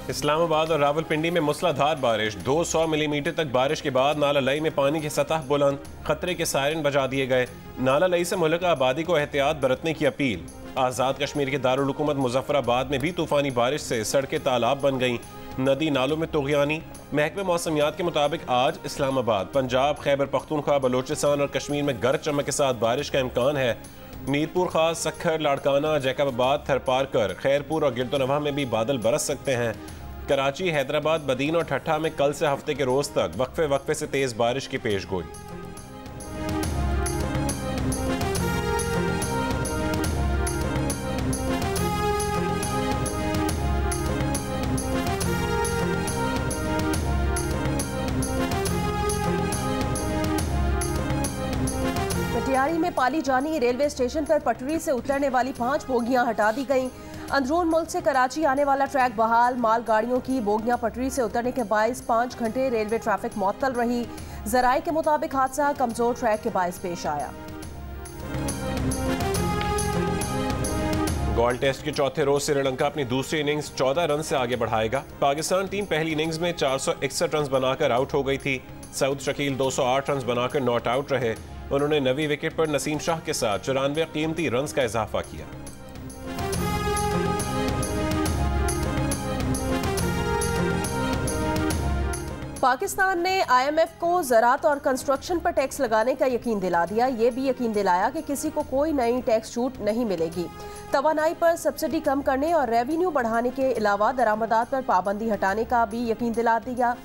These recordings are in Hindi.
इस्लामाबाद और रावलपिंडी में मूसलाधार बारिश, 200 मिलीमीटर तक बारिश के बाद नाला लई में पानी की सतह बुलंद, खतरे के सायरन बजा दिए गए। नाला लई से मुल्का आबादी को एहतियात बरतने की अपील। आज़ाद कश्मीर के दारुल हुकूमत मुजफ्फराबाद में भी तूफानी बारिश से सड़कें तालाब बन गईं, नदी नालों में तुग़यानी। महकमे मौसमियात के मुताबिक आज इस्लामाबाद, पंजाब, खैबर पख्तूनख्वा, बलोचिस्तान और कश्मीर में गरज चमक के साथ बारिश का इम्कान है। मीरपुर खास, सखर, लाड़काना, जैकबाबाद, थरपारकर, खैरपुर और गिरदोनवा में भी बादल बरस सकते हैं। कराची, हैदराबाद, बदीन और ठट्ठा में कल से हफ्ते के रोज तक वक्फे वक्फे से तेज बारिश की पेशगोई। कटियारी में पाली जानी रेलवे स्टेशन पर पटरी से उतरने वाली 5 बोगियां हटा दी गईं। अंदरून मुल्क से कराची आने वाला ट्रैक बहाल, मालगाड़ियों की बोगियां पटरी से उतरने के बायस 5 घंटे रेलवे ट्रैफिक मुअत्तल रही। जराए के मुताबिक हादसा कमजोर ट्रैक के बायस पेश आया। गोल्ड टेस्ट के चौथे रोज श्रीलंका अपनी दूसरी इनिंग्स 14 रन से आगे बढ़ाएगा। पाकिस्तान टीम पहली इनिंग्स में 461 रन बनाकर आउट हो गई थी। सऊद शकील 208 रन बनाकर नॉट आउट रहे। उन्होंने 9वीं विकेट पर नसीम शाह के साथ 94 कीमती रन का इजाफा किया। पाकिस्तान ने IMF को ज़राअत और कंस्ट्रक्शन पर टैक्स लगाने का यकीन दिला दिया। ये भी यकीन दिलाया कि किसी को कोई नई टैक्स छूट नहीं मिलेगी। तवानाई पर सब्सिडी कम करने और रेवेन्यू बढ़ाने के अलावा दरामदात पर पाबंदी हटाने का भी यकीन दिला दिया।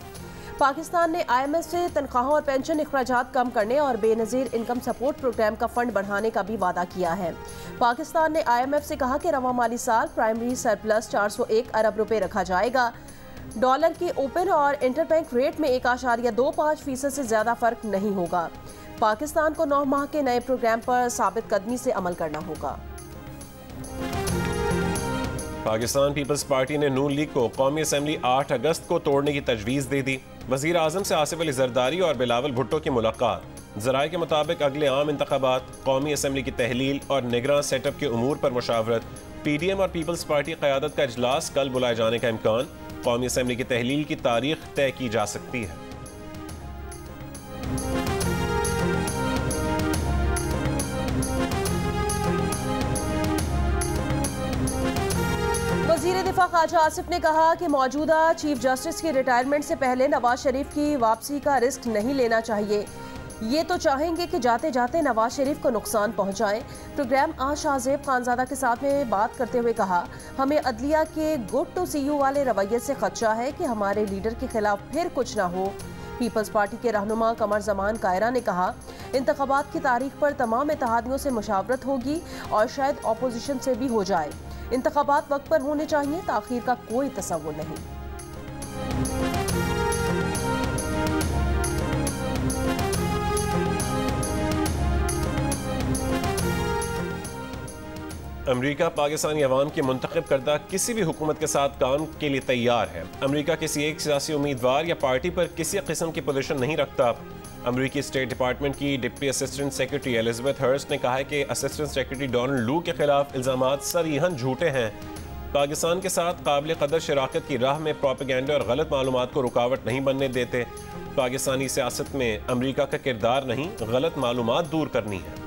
पाकिस्तान ने IMF से तनख्वाहों और पेंशन अखराजात कम करने और बेनज़ीर इनकम सपोर्ट प्रोग्राम का फंड बढ़ाने का भी वादा किया है। पाकिस्तान ने IMF से कहा कि रवा माली साल प्राइमरी सरप्लस 401 अरब रुपए रखा जाएगा। डॉलर की ओपन और इंटरबैंक रेट में 1.25% से ज्यादा फर्क नहीं होगा। पाकिस्तान को 9 माह के नए प्रोग्राम पर साबित कदमी से अमल करना होगा। पाकिस्तान पीपल्स पार्टी ने नून लीग को कौमी असम्बली 8 अगस्त को तोड़ने की तजवीज़ दे दी। वज़ीर आज़म से आसिफ अली जरदारी और बिलावल भुट्टो की मुलाकात। ज़राए के मुताबिक अगले आम इंतखाबात, कौमी असम्बली की तहलील और निगरान सेटअप के उमूर पर मुशावरत। PDM और पीपल्स पार्टी क़यादत का इजलास कल बुलाए जाने का इम्कान। कौमी असम्बली की तहलील की तारीख तय की जा सकती है। वज़ीर दिफा ख्वाजा आसिफ ने कहा कि मौजूदा चीफ जस्टिस की रिटायरमेंट से पहले नवाज शरीफ की वापसी का रिस्क नहीं लेना चाहिए। ये तो चाहेंगे कि जाते जाते नवाज शरीफ को नुकसान पहुंचाएं। प्रोग्राम आज शाहजेब खानजादा के साथ में बात करते हुए कहा, हमें अदलिया के गुड टू सी यू वाले रवैये से खदशा है कि हमारे लीडर के खिलाफ फिर कुछ ना हो। पीपल्स पार्टी के रहनुमा कमर जमान कायरा ने कहा, इंतखाबात की तारीख पर तमाम इत्तेहादियों से मुशावरत होगी और शायद अपोजिशन से भी हो जाए। इंतखाबात वक्त पर होने चाहिए, ताखीर का कोई तसव्वुर नहीं। अमरीका पाकिस्तानी अवाम की मुंतखब करदा किसी भी हुकूमत के साथ काम के लिए तैयार है। अमरीका किसी एक सियासी उम्मीदवार या पार्टी पर किसी किस्म की पोजीशन नहीं रखता। अमरीकी स्टेट डिपार्टमेंट की deputy assistant secretary Elizabeth Hurst ने कहा है कि असिस्टेंट सेक्रेटरी डोनाल्ड लू के खिलाफ इल्जामात सरीहन झूठे हैं। पाकिस्तान के साथ काबिल कदर शराकत की राह में प्रोपेगेंडा और गलत मालूमात को रुकावट नहीं बनने देते। पाकिस्तानी सियासत में अमरीका का किरदार नहीं, गलत मालूमात दूर करनी है।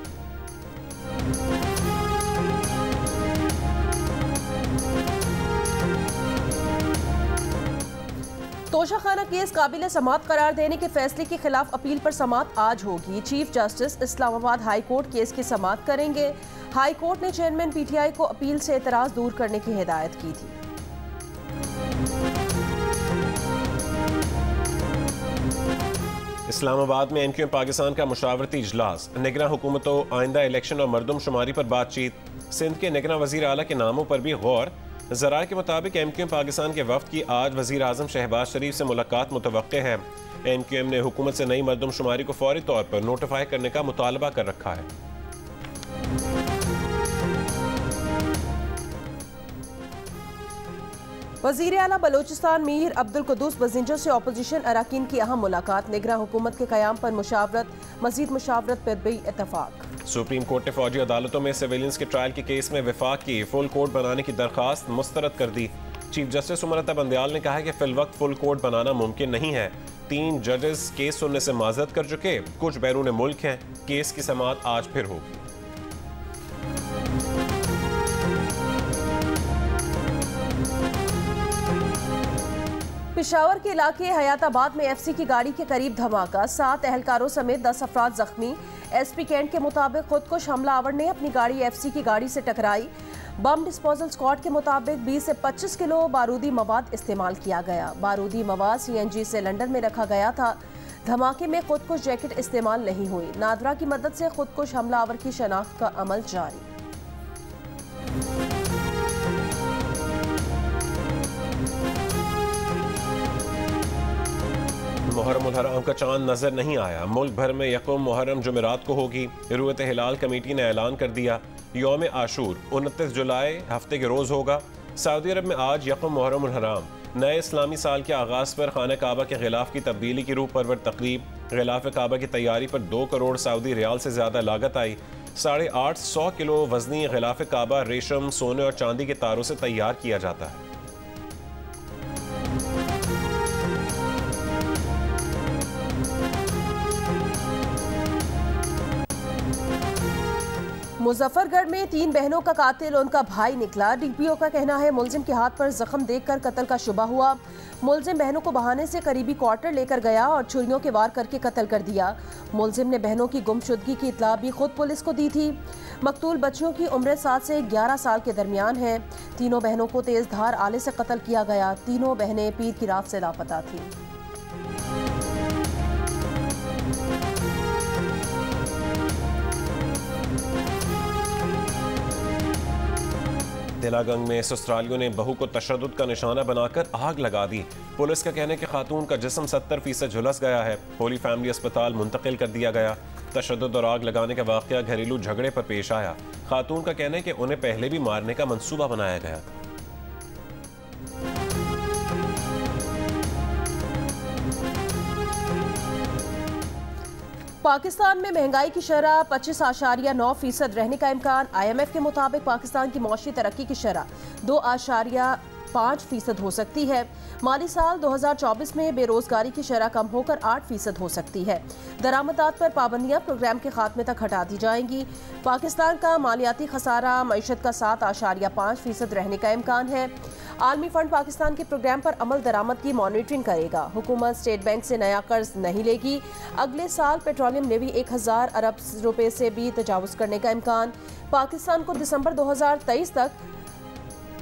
तोशाखाना केस काबिल समाअत करार देने के फैसले के खिलाफ अपील पर समाअत आज होगी। Chief justice Islamabad high court case की समाअत करेंगे। हाई कोर्ट ने चेयरमैन PTI को अपील से एतराज दूर करने की हिदायत की थी। इस्लामाबाद में MQM पाकिस्तान का मुशावरती इजलास। निगरान हुकूमतों, आइंदा इलेक्शन और मरदमशुमारी पर बातचीत। सिंध के निगरान वजीर आला के नामों पर भी गौर। ज़राए के मुताबिक MQM पाकिस्तान के वफ्द की आज वज़ीर आज़म शहबाज शरीफ से मुलाकात मुतवक्के है। MQM ने हुकूमत से नई मरदमशुमारी को फौरी तौर पर नोटिफाई करने का मुतालबा कर रखा है। वज़ीर आला बलोचिस्तान मीर अब्दुल कुद्दूस बजिंजर से अपोजिशन अराकीन की अहम मुलाकात। निगरान हुकूमत के क़याम पर मुशावरत, मज़ीद मुशावरत पर भी इत्तफाक। सुप्रीम कोर्ट ने फौजी अदालतों में सिविलियंस के ट्रायल के केस में वफाक की फुल कोर्ट बनाने की दरख्वास्त मुस्तरद कर दी। चीफ जस्टिस उमर बंदयाल ने कहा है कि फिलवक्त फुल कोर्ट बनाना मुमकिन नहीं है। 3 जजेस केस सुनने से माजरत कर चुके, कुछ बैरून मुल्क हैं। केस की समाअत आज फिर होगी। पेशावर के इलाके हयाताबाद में एफसी की गाड़ी के करीब धमाका, 7 एहलकारों समेत 10 अफराद जख्मी। एसपी कैंट के मुताबिक खुदकुश हमलावर ने अपनी गाड़ी एफसी की गाड़ी से टकराई। बम डिस्पोजल स्क्वाड के मुताबिक 20 से 25 किलो बारूदी मवाद इस्तेमाल किया गया। बारूदी मवाद सीएनजी सिलेंडर में रखा गया था। धमाके में खुदकुश जैकेट इस्तेमाल नहीं हुई। नादरा की मदद से खुदकुश हमलावर की शनाख्त का अमल जारी। मुहर्रम उल हराम का चांद नजर नहीं आया। मुल्क भर में यकम मुहर्रम जुमेरात को होगी। रुयत हिलाल कमेटी ने ऐलान कर दिया। यौम आशूर 29 जुलाई हफ्ते के रोज होगा। सऊदी अरब में आज यकम मुहर्रम उल हराम नए इस्लामी साल के आगाज पर खाना काबा के गिलाफ की तब्दीली की रूह परवर तकरीब। गिलाफ काबा की तैयारी पर 2 करोड़ सऊदी रियाल से ज्यादा लागत आई। 850 किलो वजनी गिलाफ काबा रेशम, सोने और चांदी के तारों से तैयार किया जाता है। मुजफ्फरगढ़ में 3 बहनों का कातिल उनका भाई निकला। डीपीओ का कहना है मुलजिम के हाथ पर जख्म देखकर कत्ल का शुबा हुआ। मुलजिम बहनों को बहाने से करीबी क्वार्टर लेकर गया और छुरियों के वार करके कत्ल कर दिया। मुलजिम ने बहनों की गुमशुदगी की इत्तला भी खुद पुलिस को दी थी। मकतूल बच्चियों की उम्र 7 से 11 साल के दरमियान है। तीनों बहनों को तेज धार आले से कत्ल किया गया। तीनों बहनें पीर की रात से लापता थीं। दिलागंग में ससुरालियों ने बहू को तशद्दुद का निशाना बनाकर आग लगा दी। पुलिस का कहना है कि खातून का जिस्म 70% झुलस गया है। होली फैमिली अस्पताल मुंतकिल कर दिया गया। तशद्दुद और आग लगाने का वाकया घरेलू झगड़े पर पेश आया। खातून का कहना है कि उन्हें पहले भी मारने का मंसूबा बनाया गया था। पाकिस्तान में महंगाई की शरह 25.9% रहने का इम्कान। IMF के मुताबिक पाकिस्तान की मौशी तरक्की की शरह 2.5% हो सकती है। माली साल 2024 में बेरोजगारी की शरह कम होकर 8% हो सकती है। दरामदात पर पाबंदियां प्रोग्राम के खात्मे तक हटा दी जाएंगी। पाकिस्तान का मालियाती खसारा मईशत का 7.5% रहने का इम्कान है। आलमी फंड पाकिस्तान के प्रोग्राम पर अमल दरामद की मॉनिटरिंग करेगा। हुकूमत स्टेट बैंक से नया कर्ज नहीं लेगी। अगले साल पेट्रोलियम नेवी 1000 अरब रुपए से भी तजावुज करने का इम्कान। पाकिस्तान को दिसंबर 2023 तक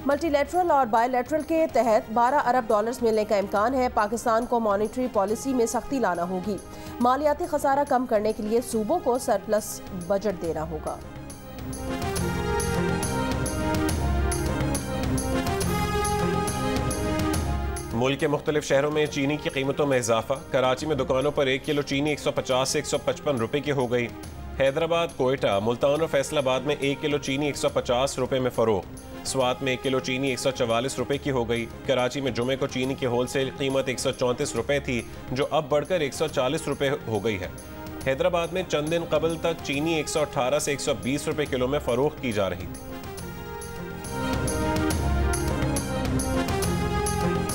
मल्टीलेटरल और बायलैटरल के तहत 12 अरब डॉलर्स मिलने का इम्कान है। पाकिस्तान को मॉनेटरी पॉलिसी में सख्ती लाना होगी। मालियाती खसारा कम करने के लिए सूबों को सरप्लस बजट देना होगा। मुल्क के मुख्तलिफ शहरों में चीनी की कीमतों में इजाफा। कराची में दुकानों पर 1 किलो चीनी 150 से 155 रुपए की हो गई। हैदराबाद, कोयटा, मुल्तान और फैसलाबाद में 1 किलो चीनी 150 रुपए में फरोख्त। स्वात में 1 किलो चीनी 144 रुपए की हो गई। कराची में जुमे को चीनी की होलसेल कीमत 134 रुपए थी, जो अब बढ़कर 140 रुपए हो गई है। हैदराबाद में चंद दिन कबल तक चीनी 118 से 120 रुपए किलो में फरोख्त की जा रही थी।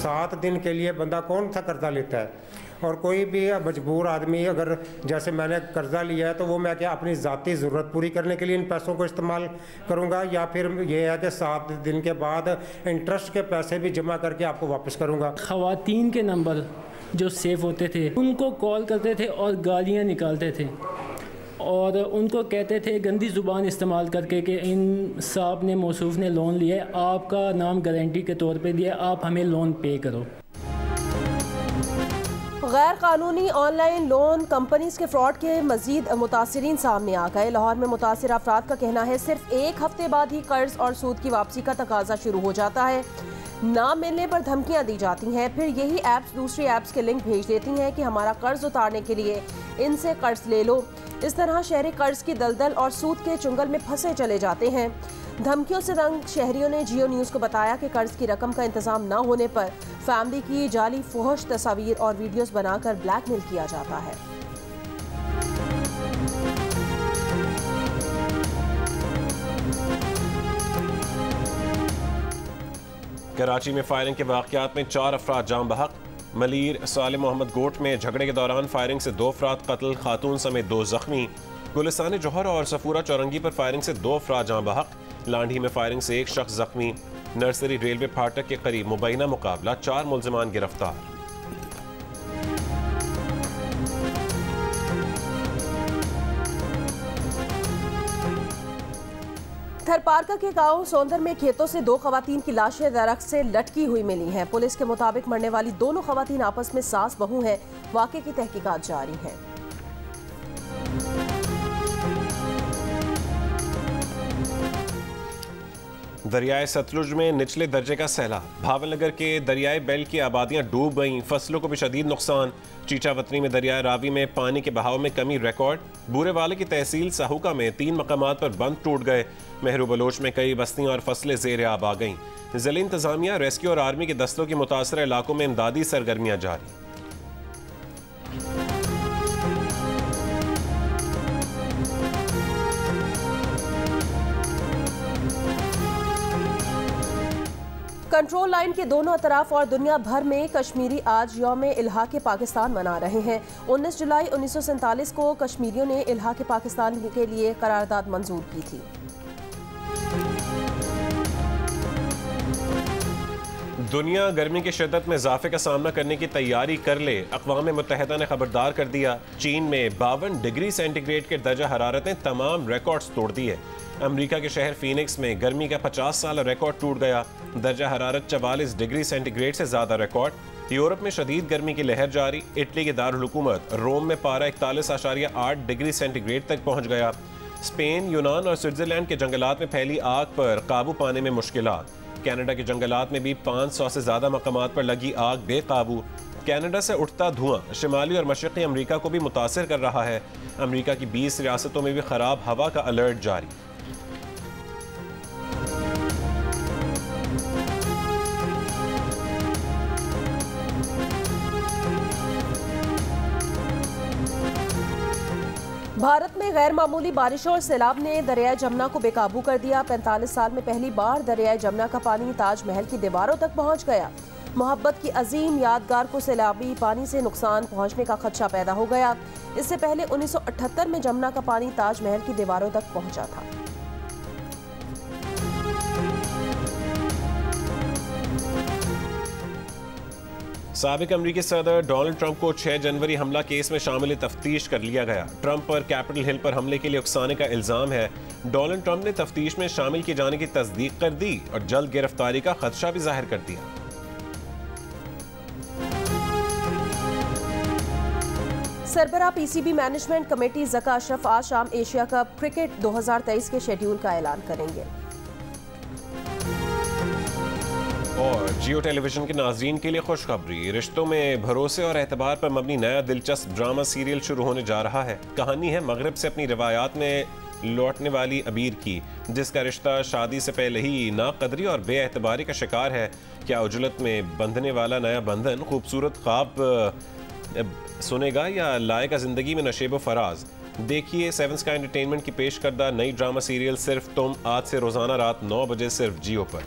7 दिन के लिए बंदा कौन सा कर्जा लेता है? और कोई भी मजबूर आदमी अगर जैसे मैंने कर्जा लिया है तो वो मैं क्या अपनी ज़ाती ज़रूरत पूरी करने के लिए इन पैसों को इस्तेमाल करूँगा, या फिर ये है कि 7 दिन के बाद इंटरेस्ट के पैसे भी जमा करके आपको वापस करूँगा। ख़वातीन के नंबर जो सेव होते थे उनको कॉल करते थे और गालियाँ निकालते थे और उनको कहते थे गंदी ज़ुबान इस्तेमाल करके कि इन साहब ने मौसूफ ने लोन लिया है, आपका नाम गारंटी के तौर पे दिया, आप हमें लोन पे करो। गैर कानूनी ऑनलाइन लोन कंपनीज के फ्रॉड के मजीद मुतासिरीन सामने आ गए। लाहौर में मुतासिर अफराद का कहना है सिर्फ 1 हफ्ते बाद ही कर्ज और सूद की वापसी का तकाजा शुरू हो जाता है। ना मिलने पर धमकियां दी जाती हैं, फिर यही ऐप्स दूसरी ऐप्स के लिंक भेज देती हैं कि हमारा कर्ज उतारने के लिए इनसे कर्ज ले लो। इस तरह शहरी कर्ज की दलदल और सूद के चुंगल में फंसे चले जाते हैं। धमकियों से तंग शहरियों ने जियो न्यूज़ को बताया कि कर्ज की रकम का इंतजाम न होने पर फैमिली की जाली फुहश तस्वीर और वीडियोस बनाकर ब्लैकमेल किया जाता है। कराची में फायरिंग के वाक़यात में 4 अफराद जाम बहक। मलीर सालिम मोहम्मद गोट में झगड़े के दौरान फायरिंग से 2 अफराद कत्ल, खातून समेत 2 जख्मी। गुलिस्तान जौहर और सफूरा चौरंगी पर फायरिंग से 2 अफराद जाम बहक। लांढी में फायरिंग से 1 शख्स जख्मी। नर्सरी रेलवे फाटक के करीब मुबैना मुकाबला, 4 मुल्जिमान गिरफ्तार। थरपारका के गांव सोंदर में खेतों से 2 खवातीन की लाशें दरख्त से लटकी हुई मिली हैं। पुलिस के मुताबिक मरने वाली दोनों खवातीन आपस में सास बहू हैं। वाक़े की तहकीकात जारी है। दरियाए सतलुज में निचले दर्जे का सैलाब। भावलनगर के दरियाए बेल की आबादियां डूब गईं, फसलों को भी शदीद नुकसान। चीचावतनी में दरियाए रावी में पानी के बहाव में कमी रिकॉर्ड। बूरेवाले की तहसील साहुका में 3 मकामात पर बंद टूट गए। मेहरू बलोच में कई बस्तियां और फसलें ज़ेर आब आ गईं। ज़िला इंतजामिया, रेस्क्यू और आर्मी के दस्तों की मुतासर इलाकों में इमदादी सरगर्मियां जारी। कंट्रोल लाइन के दोनों अतराफ और दुनिया भर में कश्मीरी आज यौम इल्हाक़ पाकिस्तान मना रहे हैं। 19 जुलाई 1947 को कश्मीरियों ने इल्हाक़ पाकिस्तान के लिए करारदाद मंजूर की थी। दुनिया गर्मी की शिद्दत में इजाफे का सामना करने की तैयारी कर ले, अक़वाम मुत्तहिदा ने खबरदार कर दिया। चीन में 52 डिग्री सेंटीग्रेड के दर्जा हरारत ने तमाम रिकॉर्ड्स तोड़ दिए। अमेरिका के शहर फीनिक्स में गर्मी का 50 साल रिकॉर्ड टूट गया। दर्जा हरारत 44 डिग्री सेंटीग्रेड से ज़्यादा रिकॉर्ड। यूरोप में शदीद गर्मी की लहर जारी। इटली के दारुल हुकूमत रोम में पारा 41.8 डिग्री सेंटीग्रेड तक पहुँच गया। स्पेन, यूनान और स्विट्ज़रलैंड के जंगलात में फैली आग पर काबू पाने में मुश्किलात। कनाडा के जंगलात में भी 500 से ज़्यादा मकामात पर लगी आग बेकाबू। कनाडा से उठता धुआं शिमाली और मशरक़ी अमरीका को भी मुतासिर कर रहा है। अमरीका की 20 रियासतों में भी ख़राब हवा का अलर्ट जारी। भारत में गैर मामूली बारिशों और सैलाब ने दरियाए जमुना को बेकाबू कर दिया। 45 साल में पहली बार दरियाए जमुना का पानी ताजमहल की दीवारों तक पहुंच गया। मोहब्बत की अजीम यादगार को सैलाबी पानी से नुकसान पहुंचने का खदशा पैदा हो गया। इससे पहले 1978 में जमुना का पानी ताजमहल की दीवारों तक पहुंचा था। साबिक अमरीकी सदर डोनाल्ड ट्रंप को 6 जनवरी हमला केस में शामिल तफ्तीश कर लिया गया। ट्रंप पर कैपिटल हिल पर हमले के लिए उकसाने का इल्जाम है। डोनाल्ड ट्रंप ने तफ्तीश में शामिल किए जाने की तस्दीक कर दी और जल्द गिरफ्तारी का खदशा भी जाहिर कर दिया। सरबराह PCB management committee Zaka Ashraf आज शाम एशिया कप क्रिकेट 2023 के शेड्यूल का ऐलान करेंगे। और जियो टेलीविजन के नाज़रीन के लिए खुशखबरी, रिश्तों में भरोसे और एतबार पर मबनी नया दिलचस्प ड्रामा सीरियल शुरू होने जा रहा है। कहानी है मगरब से अपनी रिवायात में लौटने वाली अबीर की, जिसका रिश्ता शादी से पहले ही नाकदरी और बेएतबारी का शिकार है। क्या उजलत में बंधने वाला नया बंधन खूबसूरत ख्वाब सुनेगा या लाएगा जिंदगी में नशेब फराज? देखिए 7 स्काई एंटरटेनमेंट की पेश करदा नई ड्रामा सीरियल सिर्फ तुम, आज से रोजाना रात 9 बजे सिर्फ जियो पर।